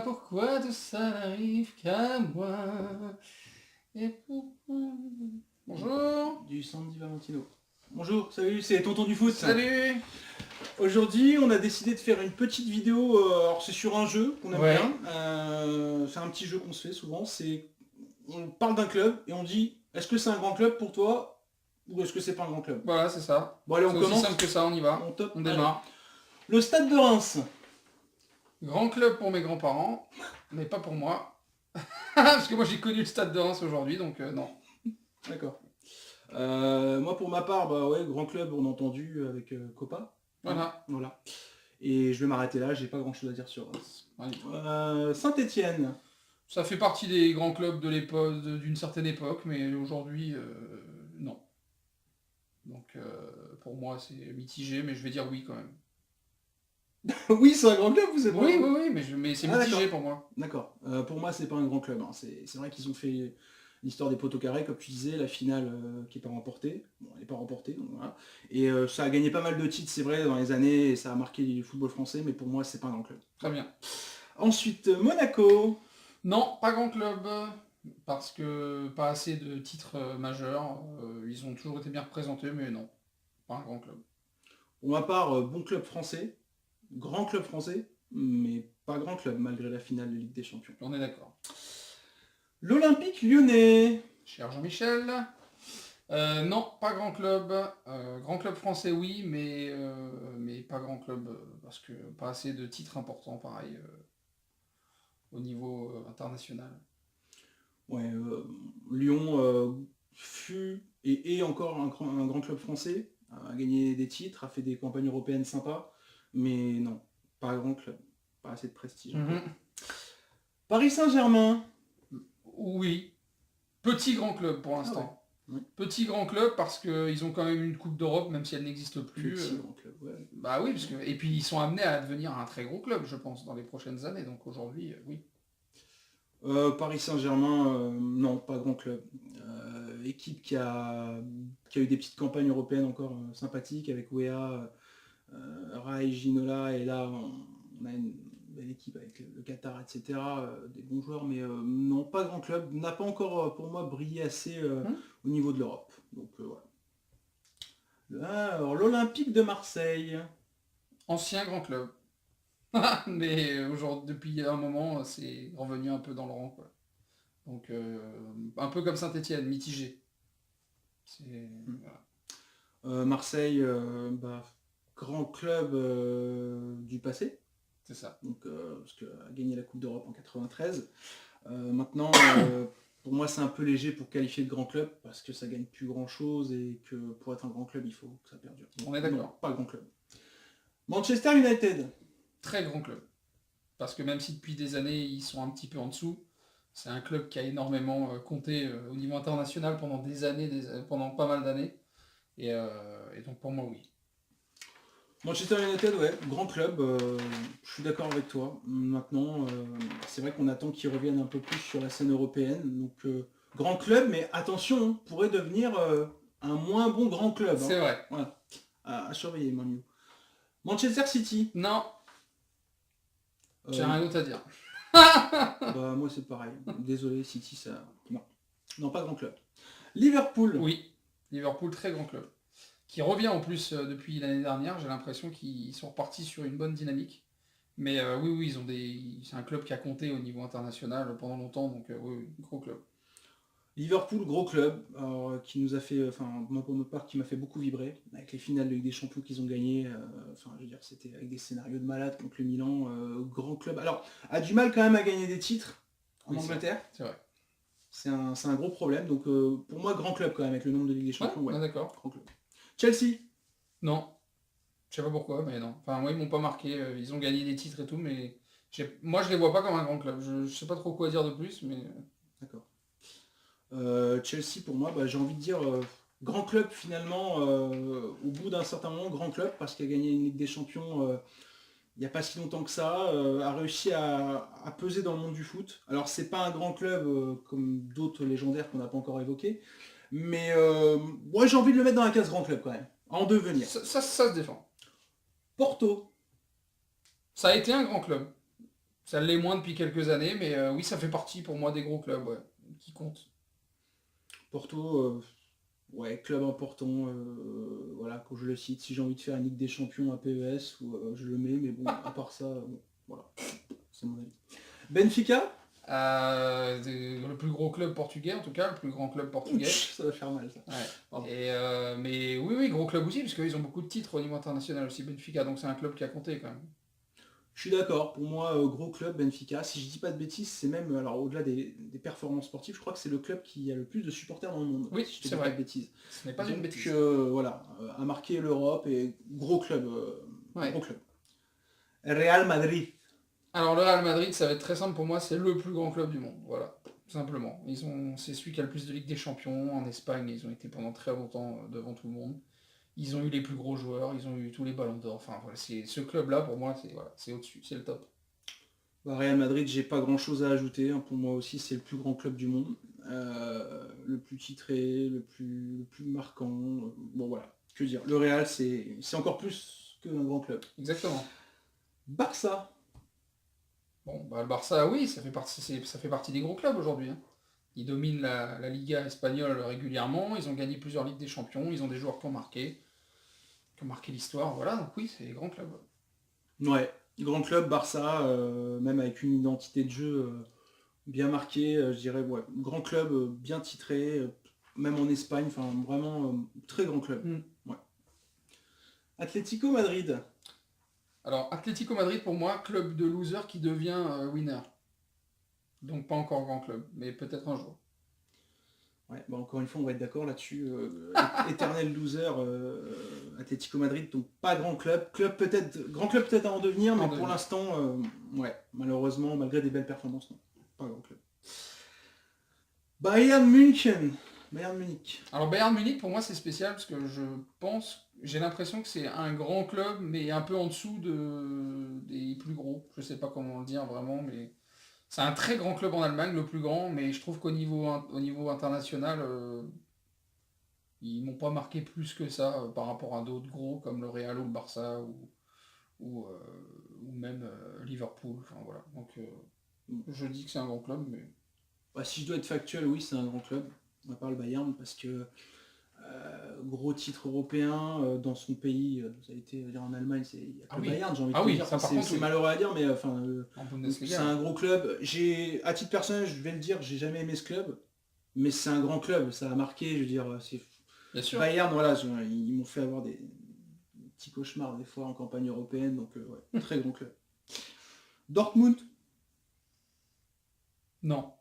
pourquoi tout ça n'arrive qu'à moi? Et pourquoi... Bonjour. Du Sandy Valentino. Bonjour, salut, c'est Tonton du Foot. Salut. Aujourd'hui, on a décidé de faire une petite vidéo. Alors, c'est sur un jeu qu'on aime Ouais. bien. C'est un petit jeu qu'on se fait souvent. On parle d'un club et on dit est-ce que c'est un grand club pour toi ou est-ce que c'est pas un grand club? Voilà, c'est ça. Bon, allez, on C'est commence. aussi simple que ça, on y va. On démarre. Le Stade de Reims. Grand club pour mes grands-parents, mais pas pour moi. Parce que moi j'ai connu le stade de Reims aujourd'hui, donc non. D'accord. Moi, pour ma part, bah ouais, grand club, on a entendu avec Copa. Voilà. Voilà. Et je vais m'arrêter là, j'ai pas grand chose à dire sur Reims. Saint-Étienne. Ça fait partie des grands clubs de l'époque, d'une certaine époque, mais aujourd'hui, non. Donc pour moi c'est mitigé, mais je vais dire oui quand même. Oui, c'est un grand club, vous savez pas? Oui, mais c'est mitigé pour moi. D'accord. Pour moi, c'est pas un grand club. Hein. C'est vrai qu'ils ont fait l'histoire des poteaux carrés, comme tu disais, la finale qui n'est pas remportée. Bon, elle n'est pas remportée, donc voilà. Et ça a gagné pas mal de titres, c'est vrai, dans les années, et ça a marqué le football français, mais pour moi, c'est pas un grand club. Très bien. Ensuite, Monaco. Non, pas grand club, parce que pas assez de titres majeurs. Ils ont toujours été bien représentés, mais non, pas un grand club. Pour ma part, bon club français, grand club français, mais pas grand club, malgré la finale de Ligue des Champions. On est d'accord. L'Olympique Lyonnais. Cher Jean-Michel. Non, pas grand club. Grand club français, oui, mais pas grand club, parce que pas assez de titres importants, pareil, au niveau international. Ouais, Lyon fut et est encore un grand club français, a gagné des titres, a fait des campagnes européennes sympas, mais non, pas un grand club, pas assez de prestige. Paris Saint-Germain. Oui, petit grand club pour l'instant. Ouais. Petit grand club parce qu'ils ont quand même une Coupe d'Europe, même si elle n'existe plus. Petit grand club, ouais. Bah oui, et puis ils sont amenés à devenir un très gros club, je pense, dans les prochaines années. Donc aujourd'hui, oui. Paris Saint-Germain, non, pas grand club. Équipe qui a eu des petites campagnes européennes encore sympathiques avec Wea, Rai, Ginola, et là on a une belle équipe avec le Qatar, etc. Des bons joueurs, mais non, pas grand club. N'a pas encore pour moi brillé assez au niveau de l'Europe. Donc voilà. Alors l'Olympique de Marseille. Ancien grand club. Mais aujourd'hui, depuis un moment, c'est revenu un peu dans le rang, quoi. Donc, un peu comme Saint-Étienne, mitigé. Voilà. Marseille, grand club du passé. C'est ça. Donc, parce qu'elle a gagné la Coupe d'Europe en 93. Maintenant, pour moi, c'est un peu léger pour qualifier de grand club, parce que ça gagne plus grand-chose, et que pour être un grand club, il faut que ça perdure. On est d'accord. Non, pas grand club. Manchester United. Très grand club. Parce que même si depuis des années, ils sont un petit peu en dessous, c'est un club qui a énormément compté au niveau international pendant des années, pendant pas mal d'années. Et donc pour moi, oui. Manchester United, ouais, grand club, je suis d'accord avec toi. Maintenant, c'est vrai qu'on attend qu'ils reviennent un peu plus sur la scène européenne. Donc, grand club, mais attention, pourrait devenir un moins bon grand club. C'est vrai. Voilà. À surveiller, Manu. Manchester City. Non. J'ai rien d'autre à dire. Bah, moi, c'est pareil. Désolé, City, ça... Non, pas grand club. Liverpool. Oui, Liverpool, très grand club. Qui revient en plus depuis l'année dernière, j'ai l'impression qu'ils sont repartis sur une bonne dynamique. Mais oui, c'est un club qui a compté au niveau international pendant longtemps, donc oui, gros club. Liverpool, gros club, qui nous a fait, moi pour ma part, qui m'a fait beaucoup vibrer, avec les finales de Ligue des Champions qu'ils ont gagnées, je veux dire, c'était avec des scénarios de malade contre le Milan, grand club. Alors, a du mal quand même à gagner des titres en Angleterre. C'est vrai. C'est un gros problème, donc pour moi, grand club quand même, avec le nombre de Ligue des Champions. Ouais. D'accord. Grand club. Chelsea. Non. Je sais pas pourquoi, mais non. Enfin, moi, ils m'ont pas marqué. Ils ont gagné des titres et tout, mais moi, je les vois pas comme un grand club. Je sais pas trop quoi dire de plus, mais... D'accord. Chelsea, pour moi, j'ai envie de dire grand club finalement, au bout d'un certain moment, grand club, parce qu'il a gagné une Ligue des Champions il n'y a pas si longtemps que ça, a réussi à peser dans le monde du foot. Alors c'est pas un grand club comme d'autres légendaires qu'on n'a pas encore évoqués, mais moi j'ai envie de le mettre dans la case grand club quand même, en devenir. Ça se défend. Porto. Ça a été un grand club. Ça l'est moins depuis quelques années, mais oui, ça fait partie pour moi des gros clubs, ouais, qui comptent. Porto, ouais, club important, voilà, quand je le cite, si j'ai envie de faire une Ligue des Champions à PES, je le mets, mais bon, à part ça, bon, voilà, c'est mon avis. Benfica? Le plus gros club portugais, en tout cas, le plus grand club portugais. Ça va faire mal, ça. Ouais. Pardon. Mais oui, oui, gros club aussi, parce qu'ils ont beaucoup de titres au niveau international aussi, Benfica, donc c'est un club qui a compté quand même. Je suis d'accord, pour moi, gros club, Benfica. Si je dis pas de bêtises, c'est même, alors au-delà des performances sportives, je crois que c'est le club qui a le plus de supporters dans le monde. Oui, si je te c'est dis pas vrai. de bêtises. Ce n'est pas une Donc bêtise. voilà, a marqué l'Europe et gros club. Ouais. Gros club. Real Madrid. Alors le Real Madrid, ça va être très simple pour moi, c'est le plus grand club du monde, voilà, tout simplement. C'est celui qui a le plus de Ligue des Champions en Espagne, ils ont été pendant très longtemps devant tout le monde. Ils ont eu les plus gros joueurs, ils ont eu tous les ballons d'or, enfin voilà, c'est ce club-là pour moi, c'est voilà, c'est au-dessus, c'est le top. Real Madrid, j'ai pas grand chose à ajouter. Hein. Pour moi aussi, c'est le plus grand club du monde. Le plus titré, le plus marquant. Bon voilà, que dire. Le Real, c'est encore plus qu'un grand club. Exactement. Barça. Bon, bah, le Barça, oui, ça fait partie des gros clubs aujourd'hui, hein. Ils dominent la Liga espagnole régulièrement, ils ont gagné plusieurs Ligues des Champions, ils ont des joueurs qui ont marqué l'histoire, voilà, donc oui, c'est des grands clubs. Ouais, grand club, Barça, même avec une identité de jeu bien marquée, je dirais, ouais, grand club, bien titré, même en Espagne, enfin vraiment très grand club. Ouais. Atlético Madrid. Alors, Atlético Madrid, pour moi, club de loser qui devient winner. Donc pas encore grand club, mais peut-être un jour. Ouais, bah encore une fois, on va être d'accord là-dessus. Éternel loser, Atlético Madrid, donc pas grand club. Grand club peut-être à en devenir, mais pour l'instant, ouais, malheureusement, malgré des belles performances, non, pas grand club. Bayern München. Bayern Munich. Alors Bayern Munich, pour moi, c'est spécial parce que j'ai l'impression que c'est un grand club, mais un peu en dessous des plus gros. Je sais pas comment le dire vraiment, mais c'est un très grand club en Allemagne, le plus grand, mais je trouve au niveau international, ils m'ont pas marqué plus que ça par rapport à d'autres gros comme le Real ou le Barça ou, euh, ou même Liverpool. Enfin voilà. Donc je dis que c'est un grand club, mais. Bah, si je dois être factuel, oui, c'est un grand club. On va parler Bayern parce que gros titre européen dans son pays, ça a été en Allemagne, il y a que oui. Bayern, j'ai envie de oui, dire. ça, par C'est contre, oui. malheureux à dire, mais En c'est un gros club. À titre personnel, je vais le dire, j'ai jamais aimé ce club, mais c'est un grand club, ça a marqué, je veux dire, c'est Bien sûr. Bayern, voilà, ils m'ont fait avoir des petits cauchemars des fois en campagne européenne, donc ouais, très grand club. Dortmund. Non.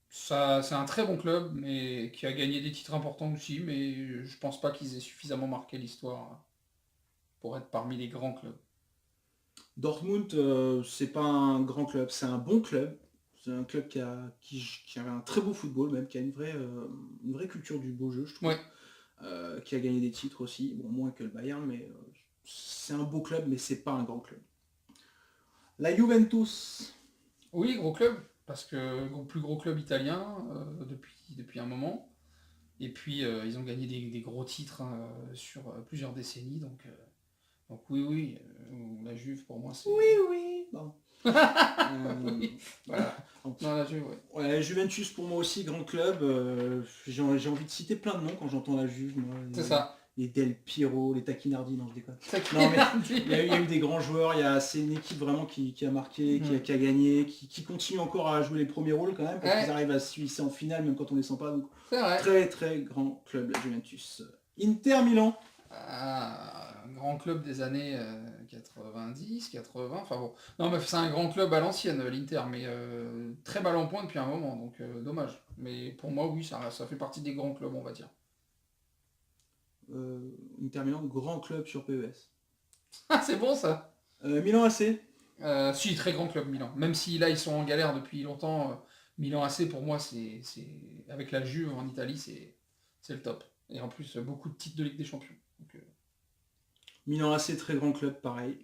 Ça, c'est un très bon club, mais qui a gagné des titres importants aussi, mais je pense pas qu'ils aient suffisamment marqué l'histoire pour être parmi les grands clubs. Dortmund, c'est pas un grand club, c'est un bon club. C'est un club qui avait un très beau football, même qui a une vraie culture du beau jeu, je trouve. Ouais. Qui a gagné des titres aussi, bon moins que le Bayern, mais c'est un beau club, mais c'est pas un grand club. La Juventus. Oui, gros club, parce que plus gros club italien depuis un moment. Et puis ils ont gagné des gros titres sur plusieurs décennies, donc oui, oui, la Juve pour moi c'est. Oui, bon. Oui, voilà. Non, la Juve, ouais. Ouais, Juventus pour moi aussi, grand club. J'ai envie de citer plein de noms quand j'entends la Juve. Moi, C'est ça. Les Del Piero, les Tacchinardi, non je déconne. Tacchinardi. Il y a eu des grands joueurs, c'est une équipe vraiment qui a marqué, qui a gagné, qui continue encore à jouer les premiers rôles quand même, parce qu'ils arrivent à se hisser en finale même quand on les sent pas. Donc c'est vrai. très très grand club la Juventus. Inter Milan. Un grand club des années 90, 80, enfin bon. Non mais c'est un grand club à l'ancienne l'Inter, mais très mal en point depuis un moment, donc dommage. Mais pour moi oui, ça fait partie des grands clubs on va dire. Inter Milan, grand club sur PES. Ah c'est bon ça. Milan AC. Si, très grand club Milan. Même si là ils sont en galère depuis longtemps, Milan AC pour moi c'est avec la Juve en Italie c'est le top. Et en plus beaucoup de titres de Ligue des Champions. Donc, Milan AC, très grand club, pareil.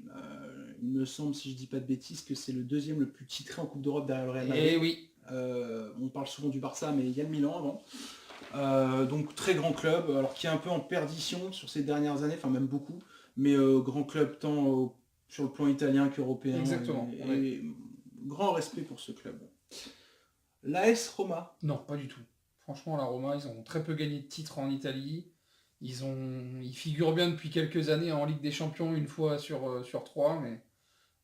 Il me semble, si je dis pas de bêtises, que c'est le deuxième le plus titré en Coupe d'Europe derrière le Real Madrid. Et oui. On parle souvent du Barça, mais il y a le Milan avant. Donc très grand club, alors qui est un peu en perdition sur ces dernières années, enfin même beaucoup, mais grand club tant sur le plan italien qu'européen. Exactement. Et grand respect pour ce club. L'AS Roma. Non, pas du tout. Franchement, la Roma, ils ont très peu gagné de titres en Italie. Ils figurent bien depuis quelques années en Ligue des Champions, une fois sur trois,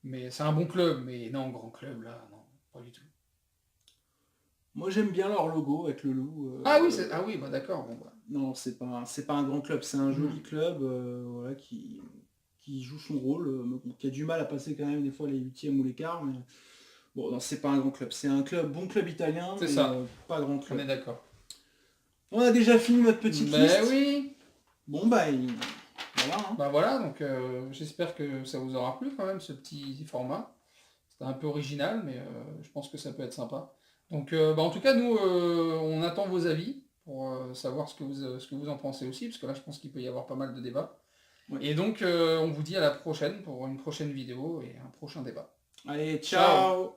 mais c'est un bon club. Mais non, grand club, là, non, pas du tout. Moi j'aime bien leur logo avec le loup. Ah oui, bah d'accord. Bon, bah. Non, c'est pas un grand club, c'est un joli club voilà, qui joue son rôle, qui a du mal à passer quand même des fois les huitièmes ou les quarts, mais bon, non, c'est pas un grand club. C'est un bon club italien, C'est mais ça. pas grand On club. est d'accord. On a déjà fini notre petite liste. Oui. Bon bah voilà. Hein. Bah voilà, donc j'espère que ça vous aura plu quand même, ce petit format. C'était un peu original, mais je pense que ça peut être sympa. Donc en tout cas, nous, on attend vos avis pour savoir ce que vous en pensez aussi, parce que là, je pense qu'il peut y avoir pas mal de débats. Ouais. Et donc, on vous dit à la prochaine pour une prochaine vidéo et un prochain débat. Allez, Ciao. ciao.